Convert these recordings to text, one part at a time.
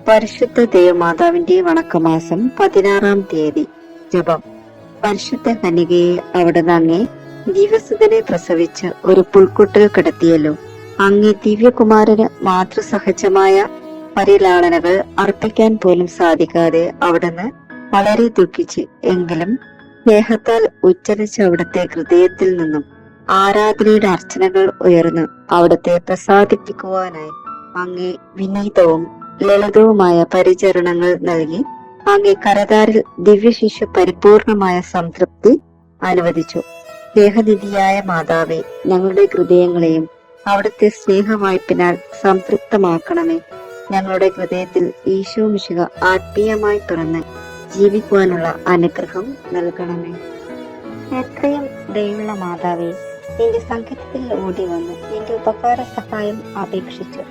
പരിശുദ്ധ ദേവമാതാവിന്റെ വണക്കമാസം 16-ാം തീയതി. ജപം. പരിശുദ്ധ കന്യകയെ അവിടുന്ന് അങ്ങേ ദിവസത്തിനെ പ്രസവിച്ച് ഒരു പുൽക്കുട്ടിൽ കിടത്തിയല്ലോ. അങ്ങേ ദിവ്യകുമാരന് മാതൃസഹജമായ പരിലാളനകൾ അർപ്പിക്കാൻ പോലും സാധിക്കാതെ അവിടുന്ന് വളരെ ദുഃഖിച്ച്. എങ്കിലും സ്നേഹത്താൽ ഉച്ചരിച്ച അവിടുത്തെ ഹൃദയത്തിൽ നിന്നും ആരാധനയുടെ അർച്ചനകൾ ഉയർന്ന് അവിടുത്തെ പ്രസാദിപ്പിക്കുവാനായി അങ്ങേ വിനീതവും ലളിതവുമായ പരിചരണങ്ങൾ നൽകി അങ്ങേ കരതാരിൽ ദിവ്യശിശു പരിപൂർണമായ സംതൃപ്തി അനുവദിച്ചു. സ്നേഹനിധിയായ മാതാവേ, ഞങ്ങളുടെ ഹൃദയങ്ങളെയും അവിടുത്തെ സ്നേഹവായ്പിനാൽ സംതൃപ്തമാക്കണമേ. ഞങ്ങളുടെ ഹൃദയത്തിൽ ഈശോ മിശിഹ ആത്മീയമായി പിറന്ന് ജീവിക്കുവാനുള്ള അനുഗ്രഹം നൽകണമേ. എത്രയും ദയുള്ള മാതാവേ, നിന്റെ സംഗീതത്തിൽ ഓടി വന്ന് നിന്റെ ഉപകാര സഹായം അപേക്ഷിച്ചു.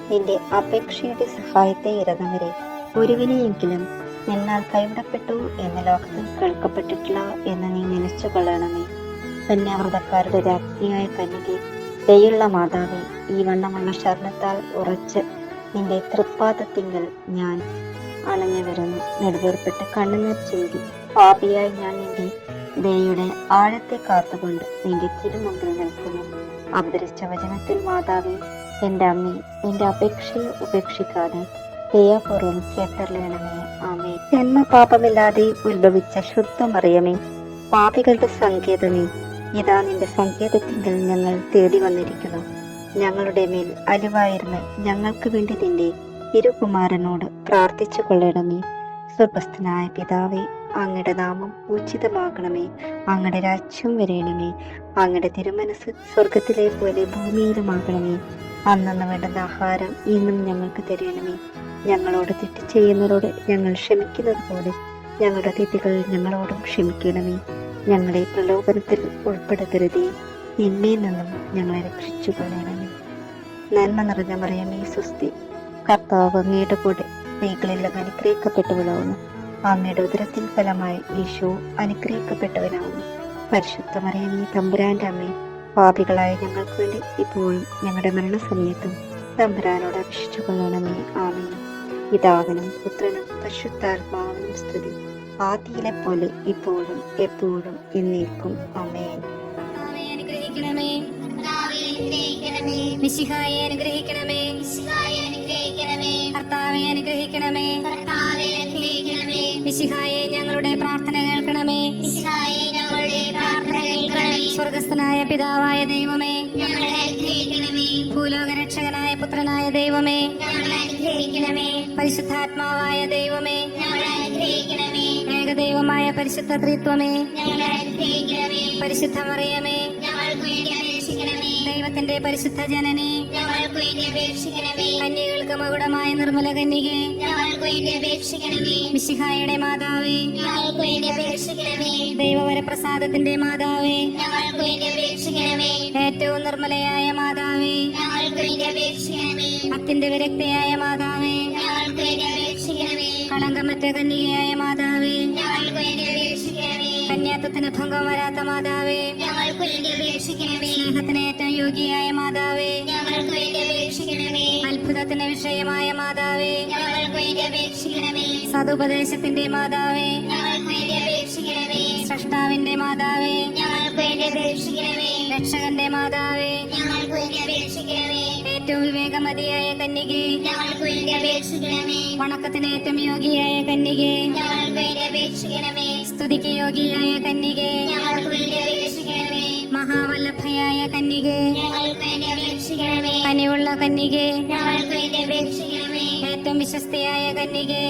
നിന്റെ അപേക്ഷയുടെ സഹായത്തെ ഇറങ്ങവരെ ഒരുവിനെയെങ്കിലും എന്നാൽ കൈവിടപ്പെട്ടു എന്ന ലോകത്തിൽ കേൾക്കപ്പെട്ടിട്ടില്ല എന്ന് നീ നനച്ചു കൊള്ളണമേ. കന്യാവ്രതക്കാരുടെ രാജ്ഞിയായ കന്യകെ, ദയുള്ള മാതാവേ, ഈ വണ്ണമുള്ള ശരണത്താൽ ഉറച്ച് നിന്റെ തൃപ്പാദത്തിങ്കൽ ഞാൻ അണഞ്ഞു വരുന്നു. നെടുവേർപ്പെട്ട് കണ്ണുനീർ ചിന്തി പാപിയായി ഞാൻ നിന്റെ ദയയുടെ ആഴത്തെ കാത്തുകൊണ്ട് നിന്റെ തിരുമുമ്പിൽ നിൽക്കുന്നു. അവതരിച്ച വചനത്തിൽ മാതാവേ, എന്റെ അമ്മേ, എന്റെ അപേക്ഷയെ ഉപേക്ഷിക്കാതെ ദയാപൂർവം കേട്ടറിയണമേ. ആമേ. ജന്മപാപമില്ലാതെ ഉത്ഭവിച്ച ശുദ്ധമറിയമേ, പാപികളുടെ സങ്കേതമേ, ഇതാ നിന്റെ സങ്കേതത്തിങ്കിൽ ഞങ്ങൾ തേടി വന്നിരിക്കുന്നു. ഞങ്ങളുടെ മേൽ അലിവായിരുന്ന് ഞങ്ങൾക്ക് വേണ്ടി നിന്റെ തിരുകുമാരനോട് പ്രാർത്ഥിച്ചു കൊള്ളണമേ. സ്വർഗസ്ഥനായ പിതാവേ, അങ്ങയുടെ നാമം ഉചിതമാകണമേ. അങ്ങയുടെ രാജ്യം വരയണമേ. അങ്ങയുടെ തിരുമനസ് സ്വർഗത്തിലെ പോലെ ഭൂമിയിലുമാകണമേ. അന്നന്ന് വേണ്ടുന്ന ആഹാരം ഇന്നും ഞങ്ങൾക്ക് തരണമേ. ഞങ്ങളോട് തെറ്റ് ചെയ്യുന്നവരോട് ഞങ്ങൾ ക്ഷമിക്കുന്നത് പോലെ ഞങ്ങളുടെ തെറ്റുകൾ ഞങ്ങളോടും ക്ഷമിക്കണമേ. ഞങ്ങളെ പ്രലോഭനത്തിൽ ഉൾപ്പെടുത്തരുതേ, തിന്മയിൽ നിന്നും ഞങ്ങളെ രക്ഷിച്ചു കൊള്ളണമേ. നന്മ നിറഞ്ഞ മറിയമേ, സ്വസ്തി. കർത്താവ് അങ്ങയുടെ കൂടെ സ്ത്രീകളിൽ അനുഗ്രഹിക്കപ്പെട്ടവളാവുന്നു. അങ്ങയുടെ ഉദരത്തിൻ ഫലമായി ഈശോ അനുഗ്രഹിക്കപ്പെട്ടവനാവുന്നു. പരിശുദ്ധ മറിയമേ, തമ്പുരാന്റെ അമ്മേ, പാപികളായ ഞങ്ങൾക്ക് വേണ്ടി ഇപ്പോഴും ഞങ്ങളുടെ മരണസമയത്തും തമ്പുരാനോട് അപേക്ഷിച്ചു കൊള്ളണമേ. ആമേൻ. പിതാവിനും പുത്രനും പരിശുദ്ധാത്മാവിനും സ്തുതി, ആദിയിലെ പോലെ ഇപ്പോഴും എപ്പോഴും എന്നേക്കും. ആമേൻ. അനുഗ്രഹിക്കണമേ മിശിഹായെ, അനുഗ്രഹിക്കണമേ കർത്താവെ, അനുഗ്രഹിക്കണമേ മിശിഹായെ, ഞങ്ങളുടെ പ്രാർത്ഥന കേൾക്കണമേ. സ്വർഗസ്ഥനായ പിതാവായ ദൈവമേ, ഭൂലോകരക്ഷകനായ പുത്രനായ ദൈവമേ, പരിശുദ്ധാത്മാവായ ദൈവമേ, ഏകദൈവമായ പരിശുദ്ധ ത്രിത്വമേ, പരിശുദ്ധ മറിയമേ, ദൈവത്തിന്റെ പരിശുദ്ധ ജനനേ, കന്യകൾക്ക് മകുടമായ നിർമ്മല കന്യകേ, മിശിഹായുടെ മാതാവേ, ദൈവവരപ്രസാദത്തിന്റെ മാതാവേ, ഏറ്റവും നിർമ്മലയായ മാതാവേ, അത്യന്ത വിരക്തയായ മാതാവേ, കളങ്കമറ്റ കന്യകയായ മാതാവേ, കന്യാത്വത്തിന് ഭംഗം വരാത്ത മാതാവേ, സ്നേഹത്തിന് ഏറ്റവും യോഗ്യയായ മാതാവേ, അത്ഭുതത്തിന് വിഷയമായ മാതാവേ, സതുപദേശത്തിന്റെ മാതാവേ, സൃഷ്ടാവിന്റെ മാതാവേ, രക്ഷകന്റെ മാതാവേ, ഏറ്റവും വിവേകമതിയായ കന്യകേ, വണക്കത്തിന് ഏറ്റവും യോഗ്യയായ കന്യകേ, സ്തുതിക്ക് യോഗ്യയായ കന്യകേ, മഹാവല്ലഭയായ കന്യകേ, കനിവുള്ള കന്യകേ, ഏറ്റവും വിശ്വസ്തയായ കന്യകേ,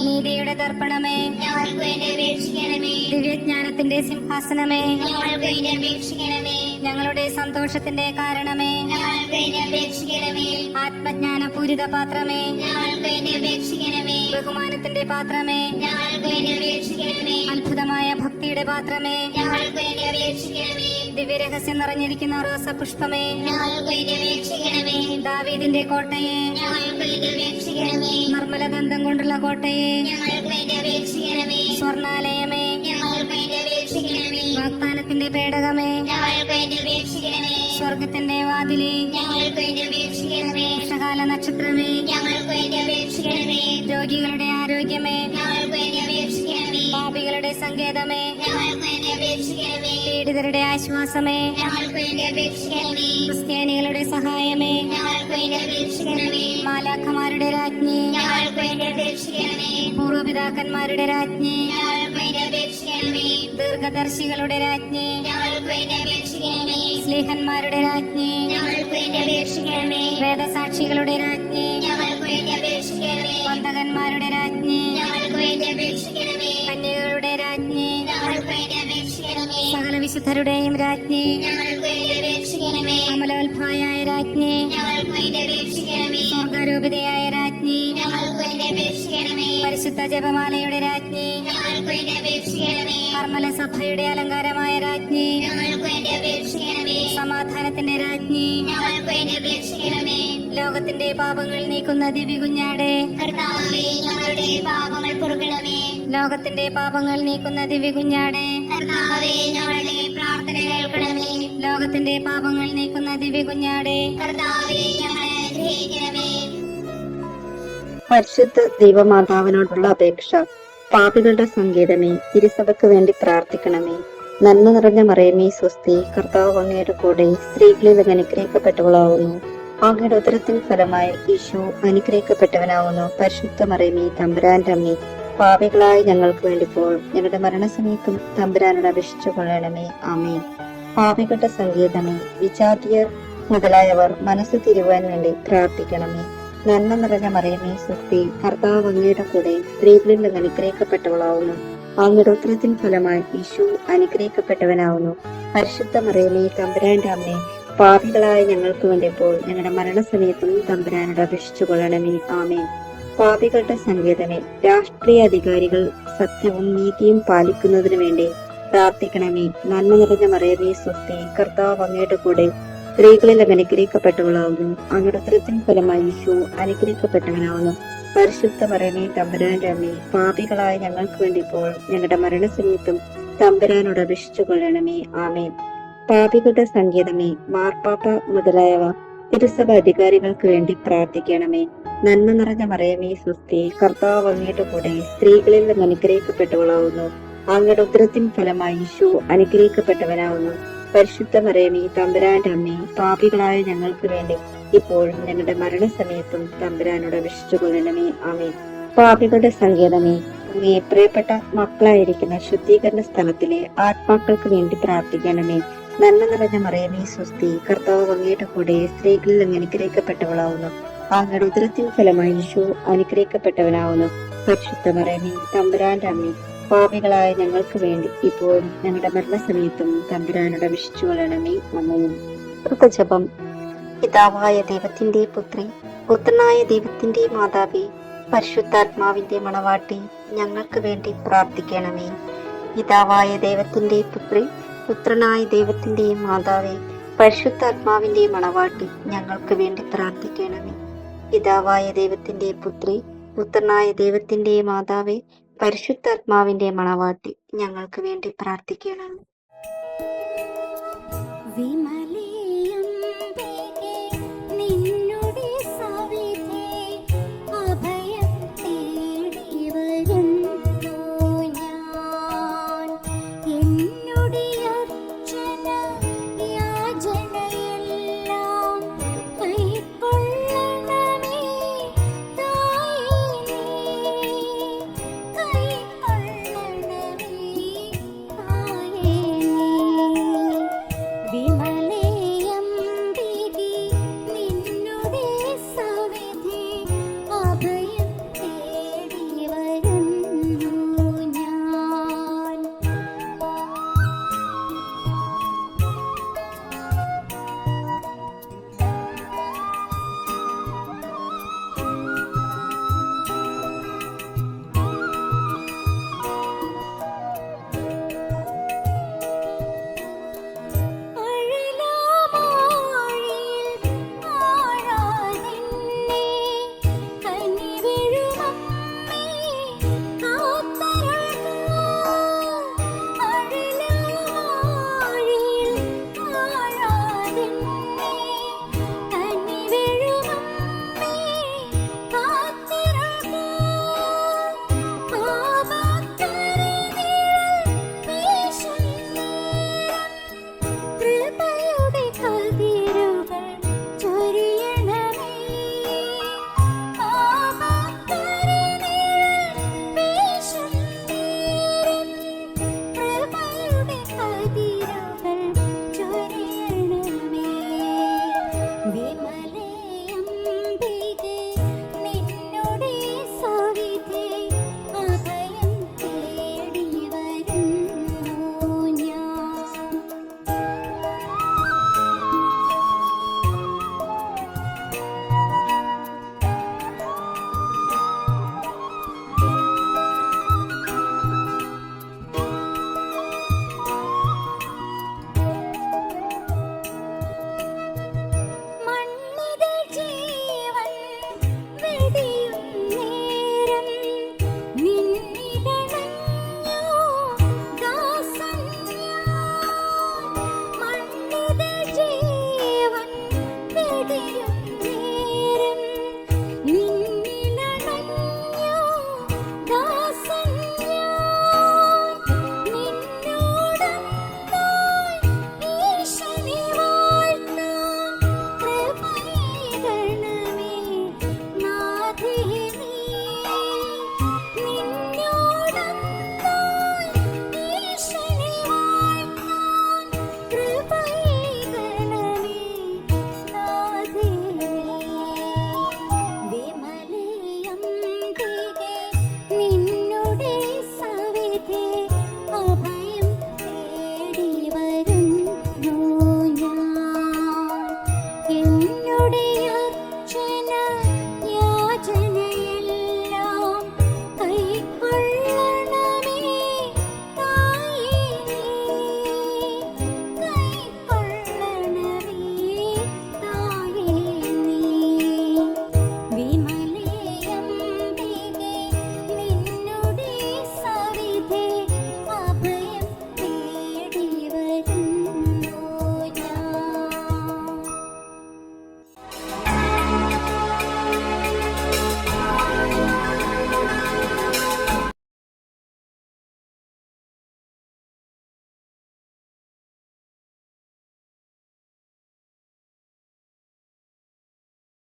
നീതിയുടെ ദർപ്പണമേ, ദിവ്യജ്ഞാനത്തിന്റെ സിംഹാസനമേ, ഞങ്ങളുടെ സന്തോഷത്തിന്റെ കാരണമേ, ആത്മജ്ഞാനപൂരിത പാത്രമേ, ബഹുമാനത്തിന്റെ പാത്രമേ, അത്ഭുതമായ ഭക്തിയുടെ പാത്രമേ, ദിവ്യരഹസ്യം നിറഞ്ഞിരിക്കുന്ന റോസപുഷ്പമേ, ദാവീദിന്റെ കോട്ടയെ, നിർമ്മലദന്തം കൊണ്ടുള്ള കോട്ടയെ, സ്വർണാലയമേ, വാഗ്ദാനത്തിന്റെ പേടകമേ, സ്വർഗത്തിന്റെ വാതിലേ, ഉഷകാല നക്ഷത്രമേ, രോഗികളുടെ ആരോഗ്യമേ, ഞങ്ങൾക്ക് വേണ്ടി അപേക്ഷിക്കണമേ. പാപികളുടെ സങ്കേതമേ, ഞങ്ങൾക്ക് വേണ്ടി അപേക്ഷിക്കണമേ. പീഡിതരുടെ ആശ്വാസമേ, ഞങ്ങൾക്ക് വേണ്ടി അപേക്ഷിക്കണമേ. ക്രിസ്ത്യാനികളുടെ സഹായമേ, ഞങ്ങൾക്ക് വേണ്ടി അപേക്ഷിക്കണമേ. മാലാഖമാരുടെ രാജ്ഞി, ഞങ്ങൾക്ക് വേണ്ടി അപേക്ഷിക്കണമേ. പൂർവപിതാക്കന്മാരുടെ രാജ്ഞി, ഞങ്ങൾക്ക് വേണ്ടി അപേക്ഷിക്കണമേ. ദീർഘദർശികളുടെ രാജ്ഞി, ഞങ്ങൾക്ക് വേണ്ടി അപേക്ഷിക്കണമേ. സ്ലീഹന്മാരുടെ രാജ്ഞി, ഞങ്ങൾക്ക് വേണ്ടി അപേക്ഷിക്കണമേ. വേദസാക്ഷികളുടെ രാജ്ഞി, ഞങ്ങൾക്ക് വേണ്ടി അപേക്ഷിക്കണമേ. വന്ദകന്മാരുടെ രാജ്ഞി, ഞങ്ങൾക്ക് വേണ്ടി അപേക്ഷിക്കണമേ. കന്യകളുടെ രാജ്ഞി, ഞങ്ങൾക്ക് വേണ്ടി അപേക്ഷിക്കണമേ. സകല വിശുദ്ധരുടെയും രാജ്ഞി, ഞങ്ങൾക്ക് വേണ്ടി അപേക്ഷിക്കണമേ. അമലോത്ഭയായ രാജ്ഞി, ഞങ്ങൾക്ക് വേണ്ടി അപേക്ഷിക്കണമേ. സ്വർഗാരൂപിതയായ രാജ്ഞി, ഞങ്ങൾക്ക് വേണ്ടി അപേക്ഷിക്കണമേ. പരിശുദ്ധ ജപമാലയുടെ രാജ്ഞി, ഞങ്ങൾക്ക് വേണ്ടി അപേക്ഷിക്കണമേ. കർമ്മല സഭയുടെ അലങ്കാരമായ രാജ്ഞി, ഞങ്ങൾക്ക് വേണ്ടി അപേക്ഷിക്കണമേ. സമാധാനത്തിന്റെ രാജ്ഞി, ഞങ്ങൾക്ക് വേണ്ടി അപേക്ഷിക്കണമേ. ലോകത്തിന്റെ പാപങ്ങൾ നീക്കുന്ന ദിവ്യകുഞ്ഞാടെ, കർത്താവേ, ഞങ്ങളുടെ പാപങ്ങൾ പൊറുക്കണമേ. ലോകത്തിന്റെ പാപങ്ങൾ നീക്കുന്ന ദിവ്യകുഞ്ഞാടെ, കർത്താവേ, ഞങ്ങളുടെ പ്രാർത്ഥന കേൾക്കണമേ. ലോകത്തിന്റെ പാപങ്ങൾ നീക്കുന്ന ദിവ്യകുഞ്ഞാടെ, കർത്താവേ, ഞങ്ങളെ അനുഗ്രഹിക്കണമേ. പരിശുദ്ധ ദൈവമാതാവിനോടുള്ള അപേക്ഷ. പാപികളുടെ സങ്കേതമേ, തിരുസഭയ്ക്ക് വേണ്ടി പ്രാർത്ഥിക്കണമേ. നന്മ നിറഞ്ഞ മറിയമേ സ്വസ്തി, കർത്താവ് അങ്ങയുടെ കൂടെ സ്ത്രീകളിൽ അങ്ങ് അനുഗ്രഹിക്കപ്പെട്ടവളാവുന്നു. അങ്ങയുടെ ഉദരത്തിൻ ഫലമായി ഈശോ അനുഗ്രഹിക്കപ്പെട്ടവനാവുന്നു. പരിശുദ്ധ മറിയമേ തമ്പുരാന്റെ അമ്മേ, പാപികളായ ഞങ്ങൾക്ക് വേണ്ടിപ്പോൾ ഞങ്ങളുടെ മരണസമയത്തും തമ്പുരാനോട് അപേക്ഷിച്ചു കൊള്ളണമേ. ആമേൻ. പാപികളുടെ സങ്കേതമേ, വിജാതീയർ മുതലായവർ മനസ്സ് തിരുവാൻ വേണ്ടി പ്രാർത്ഥിക്കണമേ. നന്മ നിറഞ്ഞ മറിയമേ സ്വസ്തി, കർത്താവ് അങ്ങയുടെ കൂടെ സ്ത്രീകളിൽ അങ്ങ് അനുഗ്രഹിക്കപ്പെട്ടവളാവുന്നു. അങ്ങയുടെ ഉത്തരത്തിൻ ഫലമായി ഈശോ അനുഗ്രഹിക്കപ്പെട്ടവനാവുന്നു. പരിശുദ്ധ മറിയമേ തമ്പുരാന്റെ അമ്മേ, പാപികളായ ഞങ്ങൾക്ക് വേണ്ടിപ്പോൾ ഞങ്ങളുടെ മരണസമയത്തും തമ്പുരാനോട് അപേക്ഷിച്ചു കൊള്ളണമേ. ആമേൻ. പാപികളുടെ സങ്കേതമേ, രാഷ്ട്രീയ അധികാരികൾ സത്യവും നീതിയും പാലിക്കുന്നതിനു വേണ്ടി പ്രാർത്ഥിക്കണമേ. നന്മ നിറഞ്ഞ മറിയമേ സ്വസ്തി, കർത്താവ് അങ്ങയുടെ കൂടെ സ്ത്രീകളിൽ അങ്ങ് അനുഗ്രഹിക്കപ്പെട്ടവളാവുന്നു. അങ്ങയുടെ ഉദരത്തിൻ ഫലമായി ഈശോ അനുഗ്രഹിക്കപ്പെട്ടവനാവുന്നു. പരിശുദ്ധ മറിയമേ തമ്പുരാന്റെ അമ്മേ, പാപികളായ ഞങ്ങൾക്ക് വേണ്ടിപ്പോൾ ഞങ്ങളുടെ മരണസമയത്തും തമ്പുരാനോട് അപേക്ഷിച്ചു കൊള്ളണമേ. ആമേൻ. പാപികളുടെ സങ്കേതമേ, മാർപ്പാപ്പ മുതലായവ തിരുസഭ അധികാരികൾക്ക് വേണ്ടി പ്രാർത്ഥിക്കണമേ. നന്മ നിറഞ്ഞ മറിയമേ സ്വസ്തി, കർത്താവ് അങ്ങയുടെ കൂടെ സ്ത്രീകളിൽ അങ്ങ് അനുഗ്രഹിക്കപ്പെട്ടവളാവുന്നു. അങ്ങയുടെ ഉദരത്തിൻ ഫലമായി ഈശോ അനുഗ്രഹിക്കപ്പെട്ടവനാവുന്നു. പരിശുദ്ധ മറിയമേ തമ്പുരാന്റെ അമ്മേ, പാപികളായ ഞങ്ങൾക്ക് വേണ്ടി ഇപ്പോഴും ഞങ്ങളുടെ മരണസമയത്തും തമ്പുരാനോട് അപേക്ഷിച്ചു കൊള്ളണമേ. ആമേൻ. പാപികളുടെ സങ്കേതമേ, അങ്ങേ പ്രിയപ്പെട്ട മക്കളായിരിക്കുന്ന ശുദ്ധീകരണ സ്ഥലത്തിലെ ആത്മാക്കൾക്ക് വേണ്ടി പ്രാർത്ഥിക്കണമേ. നന്മ നിറഞ്ഞ മറിയമേ സ്വസ്തി, കർത്താവ് അങ്ങയുടെ കൂടെ സ്ത്രീകളിൽ അങ്ങ് അനുഗ്രഹിക്കപ്പെട്ടവളാവുന്നു. അങ്ങയുടെ ഉദരത്തിൻ ഫലമായി ഈശോ അനുഗ്രഹിക്കപ്പെട്ടവനാവുന്നു. പരിശുദ്ധ മറിയമേ തമ്പുരാന്റെ അമ്മേ, പാപികളായ ഞങ്ങൾക്ക് വേണ്ടി ഇപ്പോഴും ഞങ്ങളുടെ മരണസമയത്തും തമ്പുരാനോട് അപേക്ഷിച്ചു കൊള്ളണമേ. ആമേൻ. കൃതജപം. പിതാവായ ദൈവത്തിന്റെ പുത്രി, പുത്രനായ ദൈവത്തിന്റെ മാതാവേ, പരിശുദ്ധാത്മാവിന്റെ മണവാട്ടി, ഞങ്ങൾക്ക് വേണ്ടി പ്രാർത്ഥിക്കണമേ. പിതാവായ ദൈവത്തിന്റെ പുത്രി, പുത്രനായ ദൈവത്തിന്റെ മാതാവേ, പരിശുദ്ധാത്മാവിന്റെ മണവാട്ടി, ഞങ്ങൾക്ക് വേണ്ടി പ്രാർത്ഥിക്കണമേ. പിതാവായ ദൈവത്തിന്റെ പുത്രി, പുത്രനായ ദൈവത്തിന്റെ മാതാവേ, പരിശുദ്ധാത്മാവിന്റെ മണവാട്ടി, ഞങ്ങൾക്ക് വേണ്ടി പ്രാർത്ഥിക്കണമേ.